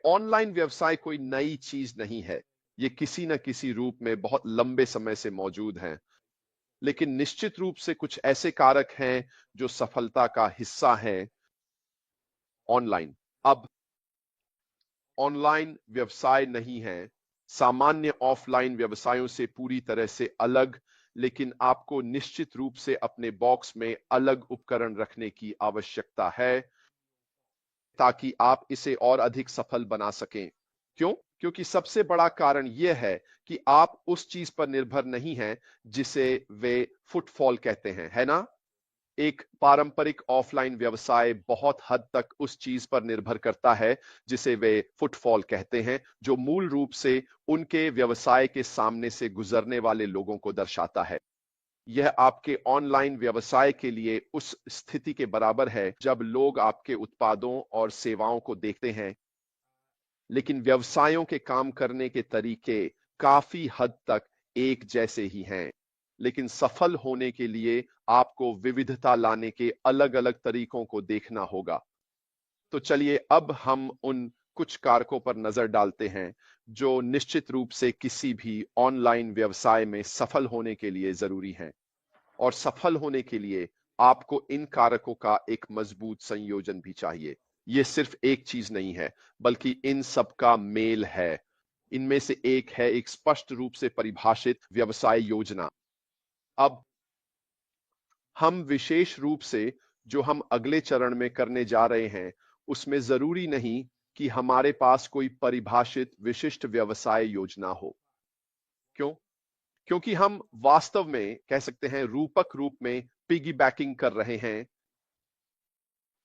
Online व्यवसाय कोई नई चीज नहीं है। ये किसी न किसी रूप में बहुत लंबे समय से मौजूद है, लेकिन निश्चित रूप से कुछ ऐसे कारक हैं जो सफलता का हिस्सा है। ऑनलाइन अब ऑनलाइन व्यवसाय नहीं है, सामान्य ऑफलाइन व्यवसायों से पूरी तरह से अलग, लेकिन आपको निश्चित रूप से अपने बॉक्स में अलग उपकरण रखने की आवश्यकता है ताकि आप इसे और अधिक सफल बना सकें। क्यों? क्योंकि सबसे बड़ा कारण यह है कि आप उस चीज पर निर्भर नहीं हैं जिसे वे फुटफॉल कहते हैं, है ना? एक पारंपरिक ऑफलाइन व्यवसाय बहुत हद तक उस चीज पर निर्भर करता है जिसे वे फुटफॉल कहते हैं, जो मूल रूप से उनके व्यवसाय के सामने से गुजरने वाले लोगों को दर्शाता है। यह आपके ऑनलाइन व्यवसाय के लिए उस स्थिति के बराबर है जब लोग आपके उत्पादों और सेवाओं को देखते हैं, लेकिन व्यवसायों के काम करने के तरीके काफी हद तक एक जैसे ही हैं। लेकिन सफल होने के लिए आपको विविधता लाने के अलग-अलग तरीकों को देखना होगा। तो चलिए अब हम उन कुछ कारकों पर नजर डालते हैं जो निश्चित रूप से किसी भी ऑनलाइन व्यवसाय में सफल होने के लिए जरूरी हैं। और सफल होने के लिए आपको इन कारकों का एक मजबूत संयोजन भी चाहिए। ये सिर्फ एक चीज नहीं है, बल्कि इन सब का मेल है। इनमें से एक है एक स्पष्ट रूप से परिभाषित व्यवसाय योजना। अब हम विशेष रूप से जो हम अगले चरण में करने जा रहे हैं, उसमें जरूरी नहीं कि हमारे पास कोई परिभाषित विशिष्ट व्यवसाय योजना हो। क्यों? क्योंकि हम वास्तव में कह सकते हैं रूपक रूप में पिगी बैकिंग कर रहे हैं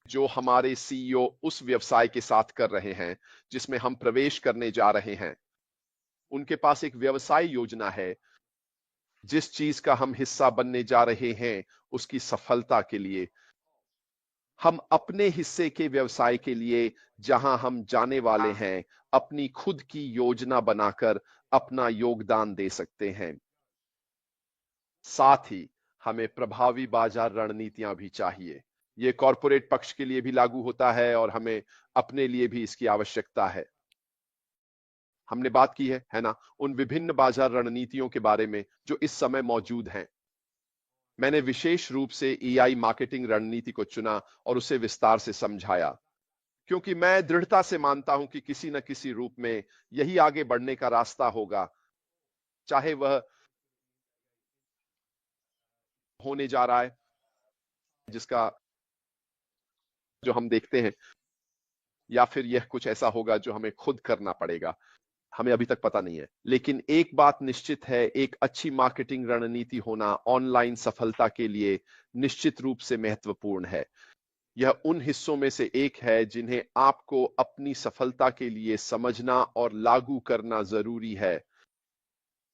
जो हमारे सीईओ उस व्यवसाय के साथ कर रहे हैं जिसमें हम प्रवेश करने जा रहे हैं। उनके पास एक व्यवसाय योजना है। जिस चीज का हम हिस्सा बनने जा रहे हैं उसकी सफलता के लिए हम अपने हिस्से के व्यवसाय के लिए जहां हम जाने वाले हैं, अपनी खुद की योजना बनाकर अपना योगदान दे सकते हैं। साथ ही हमें प्रभावी बाजार रणनीतियां भी चाहिए। ये कॉरपोरेट पक्ष के लिए भी लागू होता है और हमें अपने लिए भी इसकी आवश्यकता है। हमने बात की है ना, उन विभिन्न बाजार रणनीतियों के बारे में जो इस समय मौजूद हैं। मैंने विशेष रूप से ईआई मार्केटिंग रणनीति को चुना और उसे विस्तार से समझाया, क्योंकि मैं दृढ़ता से मानता हूं कि किसी न किसी रूप में यही आगे बढ़ने का रास्ता होगा, चाहे वह होने जा रहा है जिसका जो हम देखते हैं, या फिर यह कुछ ऐसा होगा जो हमें खुद करना पड़ेगा। हमें अभी तक पता नहीं है, लेकिन एक बात निश्चित है, एक अच्छी मार्केटिंग रणनीति होना ऑनलाइन सफलता के लिए निश्चित रूप से महत्वपूर्ण है। यह उन हिस्सों में से एक है जिन्हें आपको अपनी सफलता के लिए समझना और लागू करना जरूरी है।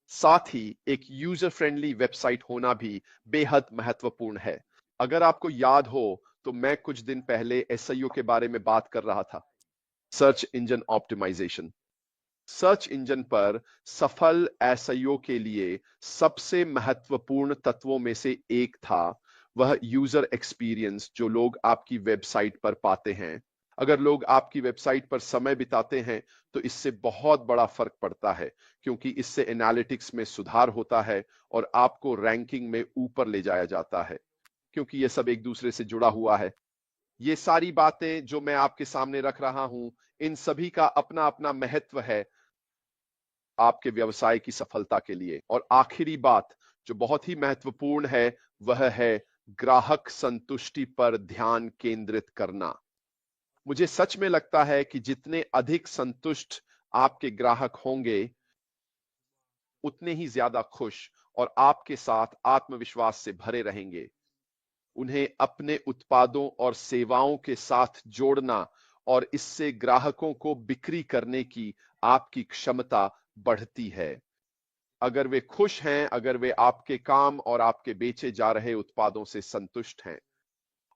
साथ ही एक यूजर फ्रेंडली वेबसाइट होना भी बेहद महत्वपूर्ण है। अगर आपको याद हो तो मैं कुछ दिन पहले एसईओ के बारे में बात कर रहा था, search engine optimisation. Search engine पर सफल एसईओ के लिए सबसे महत्वपूर्ण तत्वों में से एक था वह यूजर एक्सपीरियंस जो लोग आपकी वेबसाइट पर पाते हैं। अगर लोग आपकी वेबसाइट पर समय बिताते हैं तो इससे बहुत बड़ा फर्क पड़ता है, क्योंकि इससे एनालिटिक्स में सुधार होता है और आपको रैंकिंग में ऊपर ले जाया जाता है, क्योंकि यह सब एक दूसरे से जुड़ा हुआ है। ये सारी बातें जो मैं आपके सामने रख रहा हूं, इन सभी का अपना अपना महत्व है आपके व्यवसाय की सफलता के लिए। और आखिरी बात जो बहुत ही महत्वपूर्ण है वह है ग्राहक संतुष्टि पर ध्यान केंद्रित करना। मुझे सच में लगता है कि जितने अधिक संतुष्ट आपके ग्राहक होंगे उतने ही ज्यादा खुश और आपके साथ आत्मविश्वास से भरे रहेंगे। उन्हें अपने उत्पादों और सेवाओं के साथ जोड़ना और इससे ग्राहकों को बिक्री करने की आपकी क्षमता बढ़ती है। अगर वे खुश हैं, अगर वे आपके काम और आपके बेचे जा रहे उत्पादों से संतुष्ट हैं,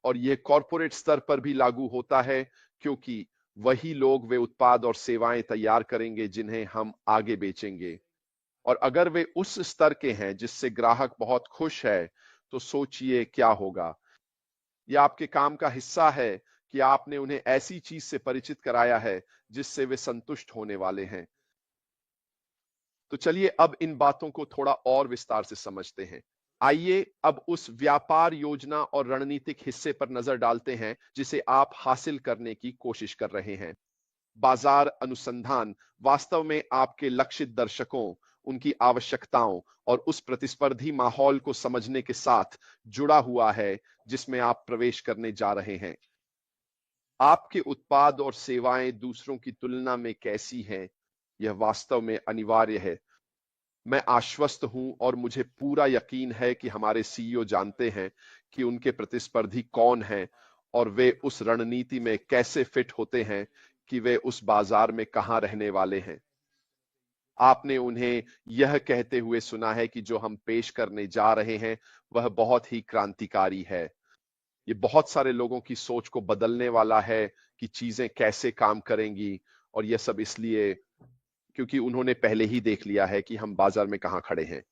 और यह कॉरपोरेट स्तर पर भी लागू होता है, क्योंकि वही लोग वे उत्पाद और सेवाएं तैयार करेंगे जिन्हें हम आगे बेचेंगे। और अगर वे उस स्तर के हैं जिससे ग्राहक बहुत खुश है, तो सोचिए क्या होगा। यह आपके काम का हिस्सा है कि आपने उन्हें ऐसी चीज से परिचित कराया है जिससे वे संतुष्ट होने वाले हैं। तो चलिए अब इन बातों को थोड़ा और विस्तार से समझते हैं। आइए अब उस व्यापार योजना और रणनीतिक हिस्से पर नजर डालते हैं जिसे आप हासिल करने की कोशिश कर रहे हैं। बाजार अनुसंधान वास्तव में आपके लक्षित दर्शकों, उनकी आवश्यकताओं और उस प्रतिस्पर्धी माहौल को समझने के साथ जुड़ा हुआ है जिसमें आप प्रवेश करने जा रहे हैं। आपके उत्पाद और सेवाएं दूसरों की तुलना में कैसी हैं, यह वास्तव में अनिवार्य है। मैं आश्वस्त हूं और मुझे पूरा यकीन है कि हमारे सीईओ जानते हैं कि उनके प्रतिस्पर्धी कौन हैं और वे उस रणनीति में कैसे फिट होते हैं कि वे उस बाजार में कहां रहने वाले हैं। आपने उन्हें यह कहते हुए सुना है कि जो हम पेश करने जा रहे हैं वह बहुत ही क्रांतिकारी है। ये बहुत सारे लोगों की सोच को बदलने वाला है कि चीजें कैसे काम करेंगी, और यह सब इसलिए क्योंकि उन्होंने पहले ही देख लिया है कि हम बाजार में कहां खड़े हैं।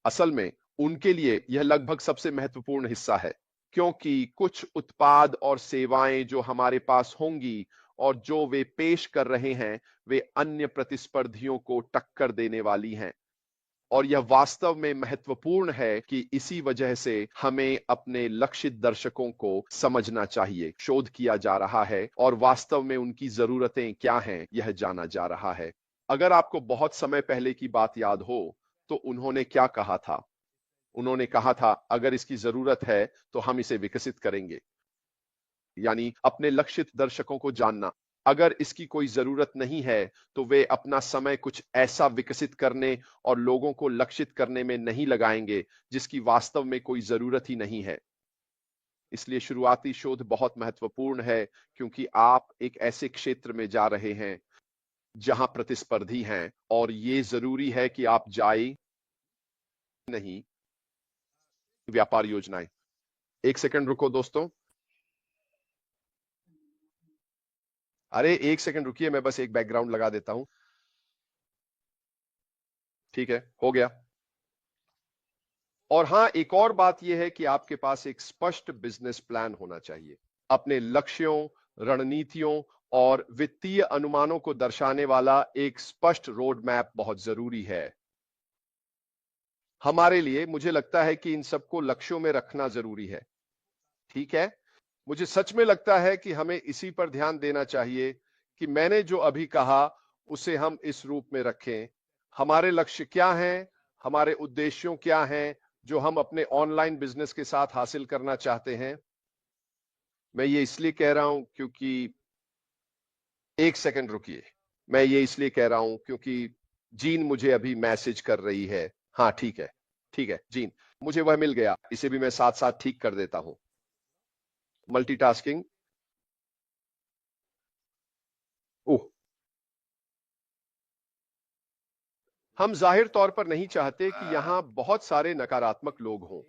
असल में उनके लिए यह लगभग सबसे महत्वपूर्ण हिस्सा है, क्योंकि कुछ उत्पाद और सेवाएं जो हमारे पास होंगी और जो वे पेश कर रहे हैं वे अन्य प्रतिस्पर्धियों को टक्कर देने वाली हैं। और यह वास्तव में महत्वपूर्ण है कि इसी वजह से हमें अपने लक्षित दर्शकों को समझना चाहिए। शोध किया जा रहा है और वास्तव में उनकी जरूरतें क्या हैं यह जाना जा रहा है। अगर आपको बहुत समय पहले की बात याद हो तो उन्होंने क्या कहा था? उन्होंने कहा था अगर इसकी जरूरत है तो हम इसे विकसित करेंगे। यानी अपने लक्षित दर्शकों को जानना। अगर इसकी कोई जरूरत नहीं है तो वे अपना समय कुछ ऐसा विकसित करने और लोगों को लक्षित करने में नहीं लगाएंगे जिसकी वास्तव में कोई जरूरत ही नहीं है। इसलिए शुरुआती शोध बहुत महत्वपूर्ण है, क्योंकि आप एक ऐसे क्षेत्र में जा रहे हैं जहां प्रतिस्पर्धी हैं और ये जरूरी है कि आप जाए नहीं। व्यापार योजनाएं, एक सेकंड रुको दोस्तों। अरे एक सेकंड रुकिए, मैं बस एक बैकग्राउंड लगा देता हूं। ठीक है, हो गया। और हां, एक और बात यह है कि आपके पास एक स्पष्ट बिजनेस प्लान होना चाहिए। अपने लक्ष्यों, रणनीतियों और वित्तीय अनुमानों को दर्शाने वाला एक स्पष्ट रोड मैप बहुत जरूरी है। हमारे लिए मुझे लगता है कि इन सबको लक्ष्यों में रखना जरूरी है। ठीक है, मुझे सच में लगता है कि हमें इसी पर ध्यान देना चाहिए कि मैंने जो अभी कहा उसे हम इस रूप में रखें। हमारे लक्ष्य क्या हैं, हमारे उद्देश्यों क्या हैं जो हम अपने ऑनलाइन बिजनेस के साथ हासिल करना चाहते हैं। मैं ये इसलिए कह रहा हूं क्योंकि एक सेकंड रुकिए, मैं ये इसलिए कह रहा हूं क्योंकि जीन मुझे अभी मैसेज कर रही है। हाँ ठीक है, ठीक है जीन, मुझे वह मिल गया, इसे भी मैं साथ साथ ठीक कर देता हूं। मल्टीटास्किंग। ओह, हम जाहिर तौर पर नहीं चाहते कि यहां बहुत सारे नकारात्मक लोग हों।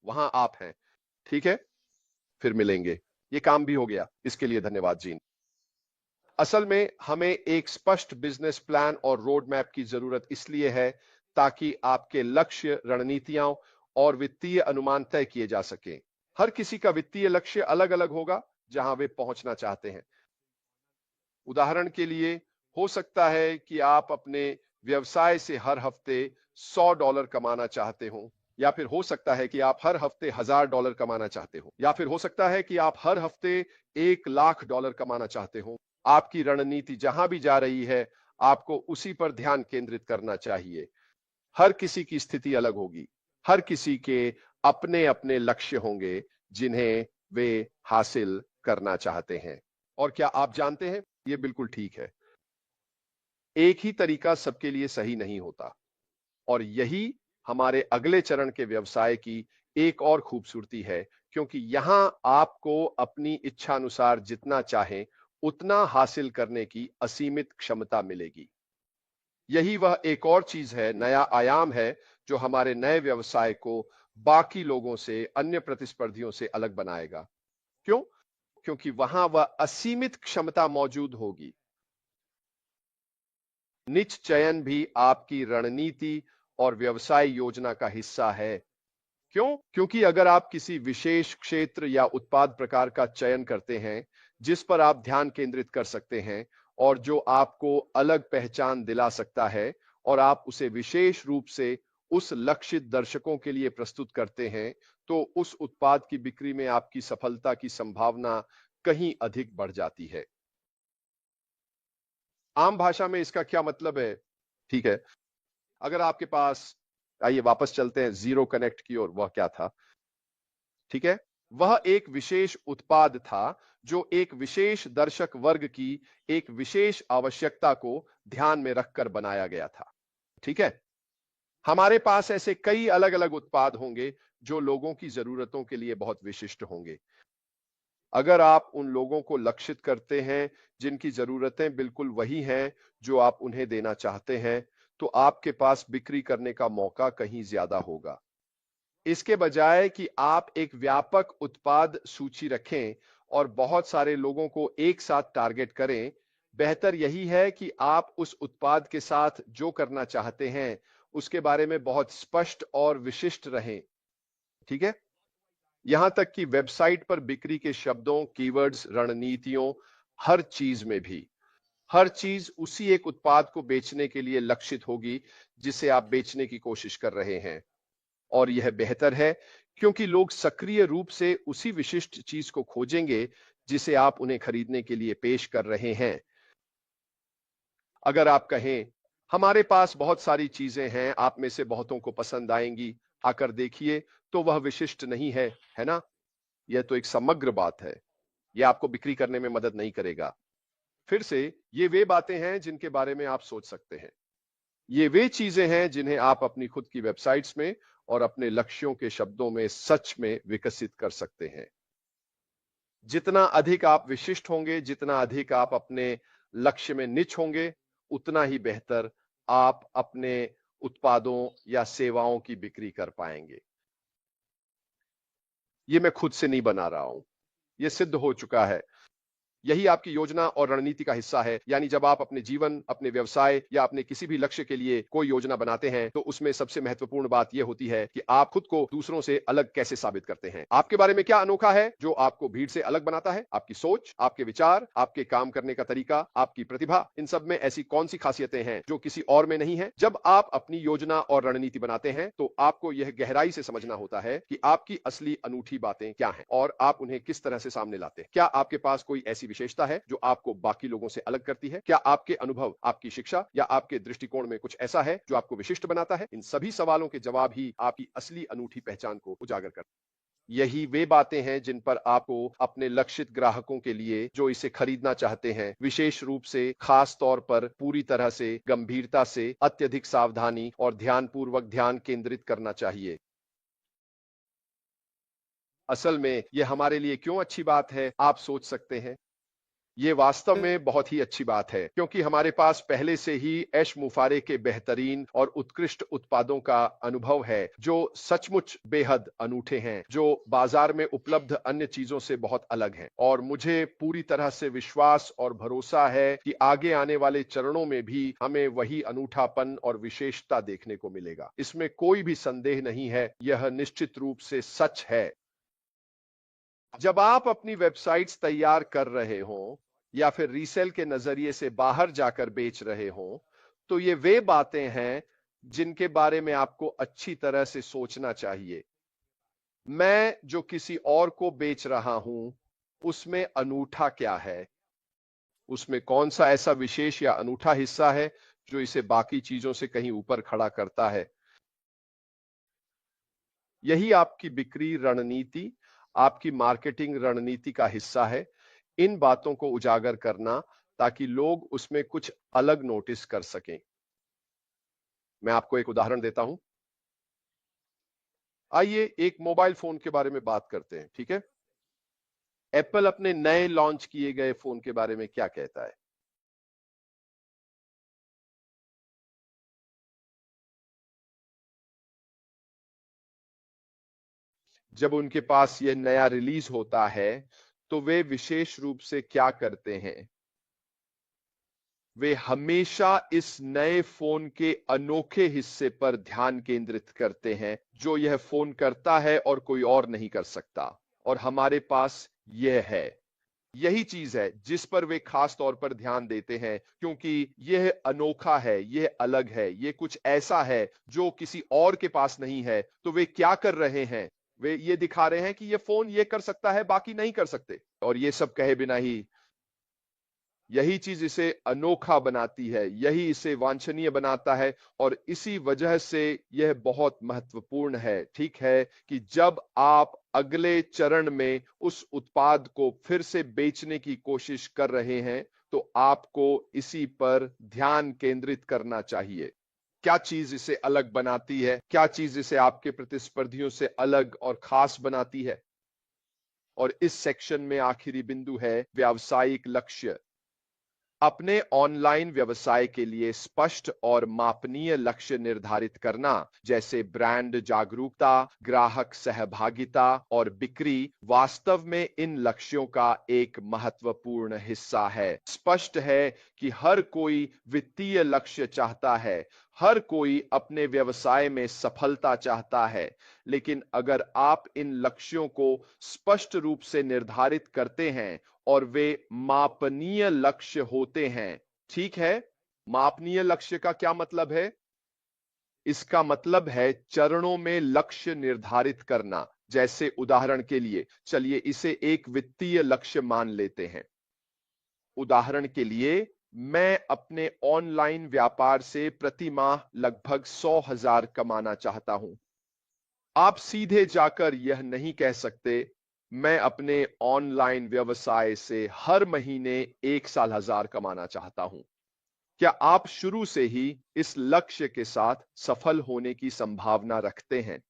वहां आप हैं। ठीक है, फिर मिलेंगे। ये काम भी हो गया, इसके लिए धन्यवाद जीन। असल में हमें एक स्पष्ट बिजनेस प्लान और रोड मैप की जरूरत इसलिए है ताकि आपके लक्ष्य, रणनीतियां और वित्तीय अनुमान तय किए जा सकें। हर किसी का वित्तीय लक्ष्य अलग अलग होगा जहां वे पहुंचना चाहते हैं। उदाहरण के लिए, हो सकता है कि आप अपने व्यवसाय से हर हफ्ते $100 कमाना चाहते हो, या फिर हो सकता है कि आप हर हफ्ते $1000 कमाना चाहते हो, या फिर हो सकता है कि आप हर हफ्ते $1,00,000 कमाना चाहते हो। आपकी रणनीति जहां भी जा रही है, आपको उसी पर ध्यान केंद्रित करना चाहिए। हर किसी की स्थिति अलग होगी, हर किसी के अपने अपने लक्ष्य होंगे जिन्हें वे हासिल करना चाहते हैं। और क्या आप जानते हैं, ये बिल्कुल ठीक है। एक ही तरीका सबके लिए सही नहीं होता, और यही हमारे अगले चरण के व्यवसाय की एक और खूबसूरती है, क्योंकि यहां आपको अपनी इच्छा अनुसार जितना चाहें उतना हासिल करने की असीमित क्षमता मिलेगी। यही वह एक और चीज है, नया आयाम है जो हमारे नए व्यवसाय को बाकी लोगों से, अन्य प्रतिस्पर्धियों से अलग बनाएगा। क्यों? क्योंकि वहां वह असीमित क्षमता मौजूद होगी। निच चयन भी आपकी रणनीति और व्यवसाय योजना का हिस्सा है। क्यों? क्योंकि अगर आप किसी विशेष क्षेत्र या उत्पाद प्रकार का चयन करते हैं जिस पर आप ध्यान केंद्रित कर सकते हैं और जो आपको अलग पहचान दिला सकता है और आप उसे विशेष रूप से उस लक्षित दर्शकों के लिए प्रस्तुत करते हैं, तो उस उत्पाद की बिक्री में आपकी सफलता की संभावना कहीं अधिक बढ़ जाती है। आम भाषा में इसका क्या मतलब है? ठीक है, अगर आपके पास, आइए वापस चलते हैं जीरो कनेक्ट की ओर। वह क्या था? ठीक है, वह एक विशेष उत्पाद था जो एक विशेष दर्शक वर्ग की एक विशेष आवश्यकता को ध्यान में रखकर बनाया गया था। ठीक है, हमारे पास ऐसे कई अलग अलग उत्पाद होंगे जो लोगों की जरूरतों के लिए बहुत विशिष्ट होंगे। अगर आप उन लोगों को लक्षित करते हैं जिनकी जरूरतें बिल्कुल वही हैं जो आप उन्हें देना चाहते हैं, तो आपके पास बिक्री करने का मौका कहीं ज्यादा होगा। इसके बजाय कि आप एक व्यापक उत्पाद सूची रखें और बहुत सारे लोगों को एक साथ टारगेट करें, बेहतर यही है कि आप उस उत्पाद के साथ जो करना चाहते हैं उसके बारे में बहुत स्पष्ट और विशिष्ट रहें। ठीक है, यहां तक कि वेबसाइट पर बिक्री के शब्दों, कीवर्ड्स, रणनीतियों, हर चीज में भी हर चीज उसी एक उत्पाद को बेचने के लिए लक्षित होगी जिसे आप बेचने की कोशिश कर रहे हैं। और यह बेहतर है क्योंकि लोग सक्रिय रूप से उसी विशिष्ट चीज को खोजेंगे जिसे आप उन्हें खरीदने के लिए पेश कर रहे हैं। अगर आप कहें, हमारे पास बहुत सारी चीजें हैं, आप में से बहुतों को पसंद आएंगी, आकर देखिए, तो वह विशिष्ट नहीं है ना? यह तो एक समग्र बात है। यह आपको बिक्री करने में मदद नहीं करेगा। फिर से, ये वे बातें हैं जिनके बारे में आप सोच सकते हैं। ये वे चीजें हैं जिन्हें आप अपनी खुद की वेबसाइट्स में और अपने लक्ष्यों के शब्दों में सच में विकसित कर सकते हैं। जितना अधिक आप विशिष्ट होंगे, जितना अधिक आप अपने लक्ष्य में निच होंगे, उतना ही बेहतर आप अपने उत्पादों या सेवाओं की बिक्री कर पाएंगे। ये मैं खुद से नहीं बना रहा हूं, यह सिद्ध हो चुका है। यही आपकी योजना और रणनीति का हिस्सा है। यानी जब आप अपने जीवन, अपने व्यवसाय या अपने किसी भी लक्ष्य के लिए कोई योजना बनाते हैं, तो उसमें सबसे महत्वपूर्ण बात यह होती है कि आप खुद को दूसरों से अलग कैसे साबित करते हैं। आपके बारे में क्या अनोखा है जो आपको भीड़ से अलग बनाता है? आपकी सोच, आपके विचार, आपके काम करने का तरीका, आपकी प्रतिभा, इन सब में ऐसी कौन सी खासियतें हैं जो किसी और में नहीं है? जब आप अपनी योजना और रणनीति बनाते हैं, तो आपको यह गहराई से समझना होता है कि आपकी असली अनूठी बातें क्या हैं और आप उन्हें किस तरह से सामने लाते हैं। क्या आपके पास कोई ऐसी विशेषता है जो आपको बाकी लोगों से अलग करती है? क्या आपके अनुभव, आपकी शिक्षा या आपके दृष्टिकोण में कुछ ऐसा है जो आपको विशिष्ट बनाता है? इन सभी सवालों के जवाब ही आपकी असली अनूठी पहचान को उजागर करते हैं। यही वे बातें हैं जिन पर आपको अपने लक्षित ग्राहकों के लिए, जो इसे खरीदना चाहते हैं, विशेष रूप से, खास तौर पर, पूरी तरह से, गंभीरता से, अत्यधिक सावधानी और ध्यानपूर्वक ध्यान केंद्रित करना चाहिए। असल में यह हमारे लिए क्यों अच्छी बात है, आप सोच सकते हैं। ये वास्तव में बहुत ही अच्छी बात है क्योंकि हमारे पास पहले से ही ऐश मुफारे के बेहतरीन और उत्कृष्ट उत्पादों का अनुभव है जो सचमुच बेहद अनूठे हैं, जो बाजार में उपलब्ध अन्य चीजों से बहुत अलग हैं। और मुझे पूरी तरह से विश्वास और भरोसा है कि आगे आने वाले चरणों में भी हमें वही अनूठापन और विशेषता देखने को मिलेगा। इसमें कोई भी संदेह नहीं है, यह निश्चित रूप से सच है। जब आप अपनी वेबसाइट्स तैयार कर रहे हों या फिर रीसेल के नजरिए से बाहर जाकर बेच रहे हों, तो ये वे बातें हैं जिनके बारे में आपको अच्छी तरह से सोचना चाहिए। मैं जो किसी और को बेच रहा हूं, उसमें अनूठा क्या है? उसमें कौन सा ऐसा विशेष या अनूठा हिस्सा है जो इसे बाकी चीजों से कहीं ऊपर खड़ा करता है? यही आपकी बिक्री रणनीति, आपकी मार्केटिंग रणनीति का हिस्सा है, इन बातों को उजागर करना ताकि लोग उसमें कुछ अलग नोटिस कर सकें। मैं आपको एक उदाहरण देता हूं। आइए एक मोबाइल फोन के बारे में बात करते हैं, ठीक है? एप्पल अपने नए लॉन्च किए गए फोन के बारे में क्या कहता है? जब उनके पास यह नया रिलीज होता है, तो वे विशेष रूप से क्या करते हैं? वे हमेशा इस नए फोन के अनोखे हिस्से पर ध्यान केंद्रित करते हैं जो यह फोन करता है और कोई और नहीं कर सकता, और हमारे पास यह है। यही चीज है जिस पर वे खास तौर पर ध्यान देते हैं, क्योंकि यह अनोखा है, यह अलग है, यह कुछ ऐसा है जो किसी और के पास नहीं है। तो वे क्या कर रहे हैं? वे ये दिखा रहे हैं कि यह फोन यह कर सकता है, बाकी नहीं कर सकते। और यह सब कहे बिना ही यही चीज इसे अनोखा बनाती है, यही इसे वांछनीय बनाता है, और इसी वजह से यह बहुत महत्वपूर्ण है। ठीक है कि जब आप अगले चरण में उस उत्पाद को फिर से बेचने की कोशिश कर रहे हैं, तो आपको इसी पर ध्यान केंद्रित करना चाहिए। क्या चीज इसे अलग बनाती है? क्या चीज इसे आपके प्रतिस्पर्धियों से अलग और खास बनाती है? और इस सेक्शन में आखिरी बिंदु है व्यावसायिक लक्ष्य। अपने ऑनलाइन व्यवसाय के लिए स्पष्ट और मापनीय लक्ष्य निर्धारित करना, जैसे ब्रांड जागरूकता, ग्राहक सहभागिता और बिक्री, वास्तव में इन लक्ष्यों का एक महत्वपूर्ण हिस्सा है। स्पष्ट है कि हर कोई वित्तीय लक्ष्य चाहता है, हर कोई अपने व्यवसाय में सफलता चाहता है, लेकिन अगर आप इन लक्ष्यों को स्पष्ट रूप से निर्धारित करते हैं और वे मापनीय लक्ष्य होते हैं। ठीक है, मापनीय लक्ष्य का क्या मतलब है? इसका मतलब है चरणों में लक्ष्य निर्धारित करना। जैसे उदाहरण के लिए चलिए इसे एक वित्तीय लक्ष्य मान लेते हैं। उदाहरण के लिए मैं अपने ऑनलाइन व्यापार से प्रति माह लगभग 100,000 कमाना चाहता हूं। आप सीधे जाकर यह नहीं कह सकते मैं अपने ऑनलाइन व्यवसाय से हर महीने 1,00,000 कमाना चाहता हूं। क्या आप शुरू से ही इस लक्ष्य के साथ सफल होने की संभावना रखते हैं?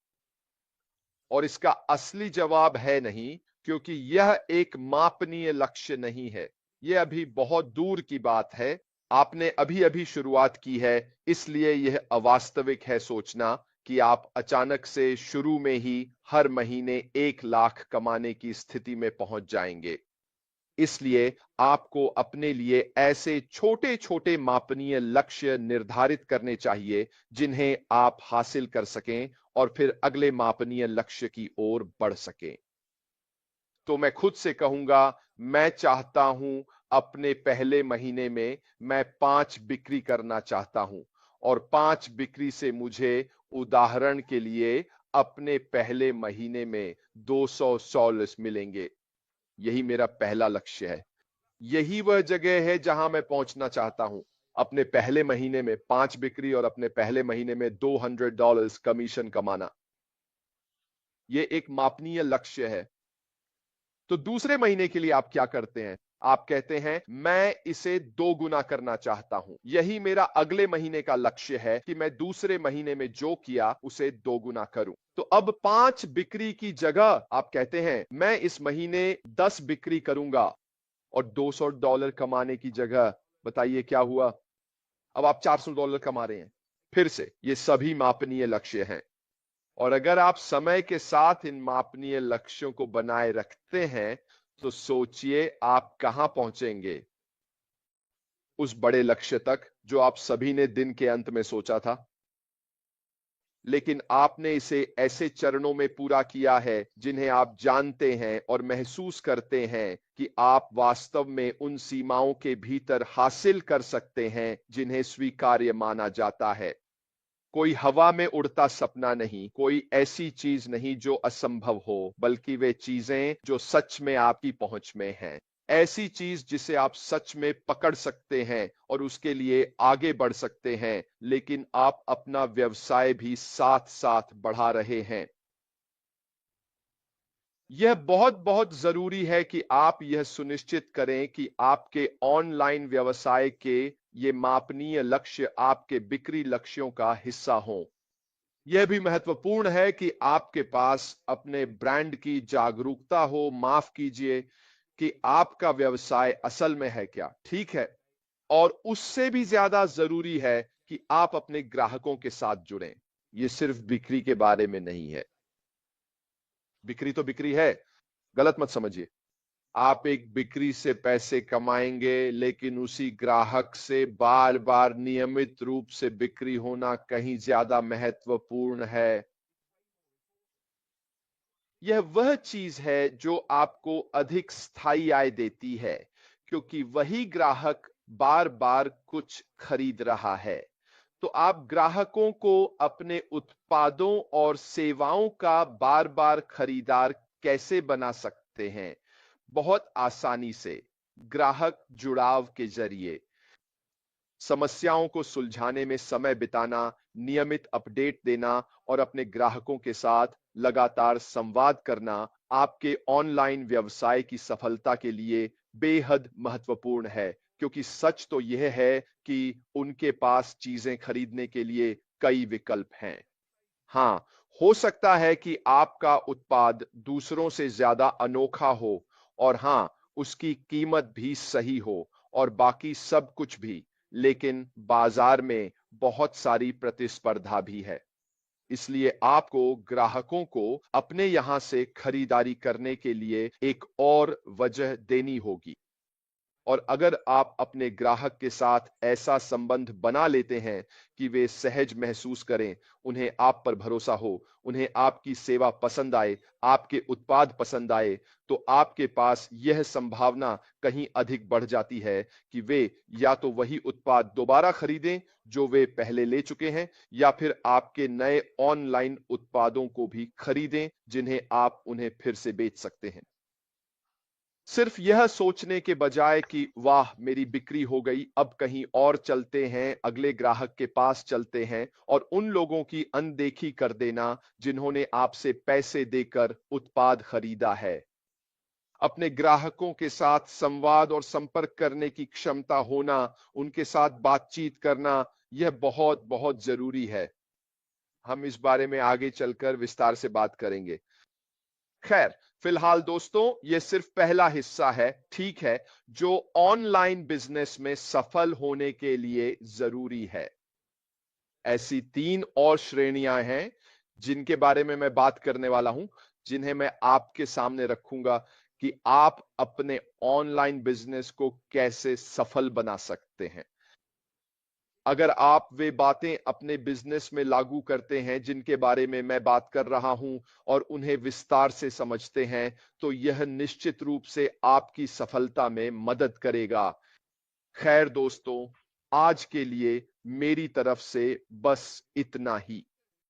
और इसका असली जवाब है नहीं, क्योंकि यह एक मापनीय लक्ष्य नहीं है। यह अभी बहुत दूर की बात है। आपने अभी अभी शुरुआत की है, इसलिए यह अवास्तविक है सोचना कि आप अचानक से शुरू में ही हर महीने 1,00,000 कमाने की स्थिति में पहुंच जाएंगे। इसलिए आपको अपने लिए ऐसे छोटे छोटे मापनीय लक्ष्य निर्धारित करने चाहिए जिन्हें आप हासिल कर सकें और फिर अगले मापनीय लक्ष्य की ओर बढ़ सकें। तो मैं खुद से कहूंगा, मैं चाहता हूं अपने पहले महीने में मैं 5 बिक्री करना चाहता हूं, और 5 बिक्री से मुझे उदाहरण के लिए अपने पहले महीने में $200 मिलेंगे। यही मेरा पहला लक्ष्य है। यही वह जगह है जहां मैं पहुंचना चाहता हूं। अपने पहले महीने में 5 बिक्री और अपने पहले महीने में $200 कमीशन कमाना। यह एक मापनीय लक्ष्य है। तो दूसरे महीने के लिए आप क्या करते हैं? आप कहते हैं मैं इसे 2 गुना करना चाहता हूं। यही मेरा अगले महीने का लक्ष्य है कि मैं दूसरे महीने में जो किया उसे 2 गुना करूं। तो अब 5 बिक्री की जगह आप कहते हैं मैं इस महीने 10 बिक्री करूंगा, और $200 कमाने की जगह बताइए क्या हुआ? अब आप $400 कमा रहे हैं। फिर से ये सभी मापनीय लक्ष्य हैं, और अगर आप समय के साथ इन मापनीय लक्ष्यों को बनाए रखते हैं तो सोचिए आप कहां पहुंचेंगे, उस बड़े लक्ष्य तक जो आप सभी ने दिन के अंत में सोचा था। लेकिन आपने इसे ऐसे चरणों में पूरा किया है जिन्हें आप जानते हैं और महसूस करते हैं कि आप वास्तव में उन सीमाओं के भीतर हासिल कर सकते हैं जिन्हें स्वीकार्य माना जाता है। कोई हवा में उड़ता सपना नहीं, कोई ऐसी चीज नहीं जो असंभव हो, बल्कि वे चीजें जो सच में आपकी पहुंच में हैं। ऐसी चीज जिसे आप सच में पकड़ सकते हैं और उसके लिए आगे बढ़ सकते हैं, लेकिन आप अपना व्यवसाय भी साथ साथ बढ़ा रहे हैं। यह बहुत बहुत जरूरी है कि आप यह सुनिश्चित करें कि आपके ऑनलाइन व्यवसाय के ये मापनीय लक्ष्य आपके बिक्री लक्ष्यों का हिस्सा हों। यह भी महत्वपूर्ण है कि आपके पास अपने ब्रांड की जागरूकता हो, माफ कीजिए, कि आपका व्यवसाय असल में है क्या। ठीक है, और उससे भी ज्यादा जरूरी है कि आप अपने ग्राहकों के साथ जुड़ें। यह सिर्फ बिक्री के बारे में नहीं है। बिक्री तो बिक्री है, गलत मत समझिए। आप एक बिक्री से पैसे कमाएंगे, लेकिन उसी ग्राहक से बार बार नियमित रूप से बिक्री होना कहीं ज्यादा महत्वपूर्ण है। यह वह चीज है जो आपको अधिक स्थायी आय देती है, क्योंकि वही ग्राहक बार बार कुछ खरीद रहा है। तो आप ग्राहकों को अपने उत्पादों और सेवाओं का बार बार खरीदार कैसे बना सकते हैं? बहुत आसानी से, ग्राहक जुड़ाव के जरिए। समस्याओं को सुलझाने में समय बिताना, नियमित अपडेट देना और अपने ग्राहकों के साथ लगातार संवाद करना आपके ऑनलाइन व्यवसाय की सफलता के लिए बेहद महत्वपूर्ण है, क्योंकि सच तो यह है कि उनके पास चीजें खरीदने के लिए कई विकल्प हैं। हां, हो सकता है कि आपका उत्पाद दूसरों से ज्यादा अनोखा हो, और हां, उसकी कीमत भी सही हो, और बाकी सब कुछ भी, लेकिन बाजार में बहुत सारी प्रतिस्पर्धा भी है। इसलिए आपको ग्राहकों को अपने यहां से खरीदारी करने के लिए एक और वजह देनी होगी। और अगर आप अपने ग्राहक के साथ ऐसा संबंध बना लेते हैं कि वे सहज महसूस करें, उन्हें आप पर भरोसा हो, उन्हें आपकी सेवा पसंद आए, आपके उत्पाद पसंद आए, तो आपके पास यह संभावना कहीं अधिक बढ़ जाती है कि वे या तो वही उत्पाद दोबारा खरीदें जो वे पहले ले चुके हैं, या फिर आपके नए ऑनलाइन उत्पादों को भी खरीदें जिन्हें आप उन्हें फिर से बेच सकते हैं। सिर्फ यह सोचने के बजाय कि वाह मेरी बिक्री हो गई, अब कहीं और चलते हैं, अगले ग्राहक के पास चलते हैं, और उन लोगों की अनदेखी कर देना जिन्होंने आपसे पैसे देकर उत्पाद खरीदा है। अपने ग्राहकों के साथ संवाद और संपर्क करने की क्षमता होना, उनके साथ बातचीत करना, यह बहुत बहुत जरूरी है। हम इस बारे में आगे चलकर विस्तार से बात करेंगे। खैर, फिलहाल दोस्तों, यह सिर्फ पहला हिस्सा है, ठीक है, जो ऑनलाइन बिजनेस में सफल होने के लिए जरूरी है। ऐसी 3 और श्रेणियां हैं जिनके बारे में मैं बात करने वाला हूं, जिन्हें मैं आपके सामने रखूंगा कि आप अपने ऑनलाइन बिजनेस को कैसे सफल बना सकते हैं। अगर आप वे बातें अपने बिजनेस में लागू करते हैं जिनके बारे में मैं बात कर रहा हूं, और उन्हें विस्तार से समझते हैं, तो यह निश्चित रूप से आपकी सफलता में मदद करेगा। खैर दोस्तों, आज के लिए मेरी तरफ से बस इतना ही।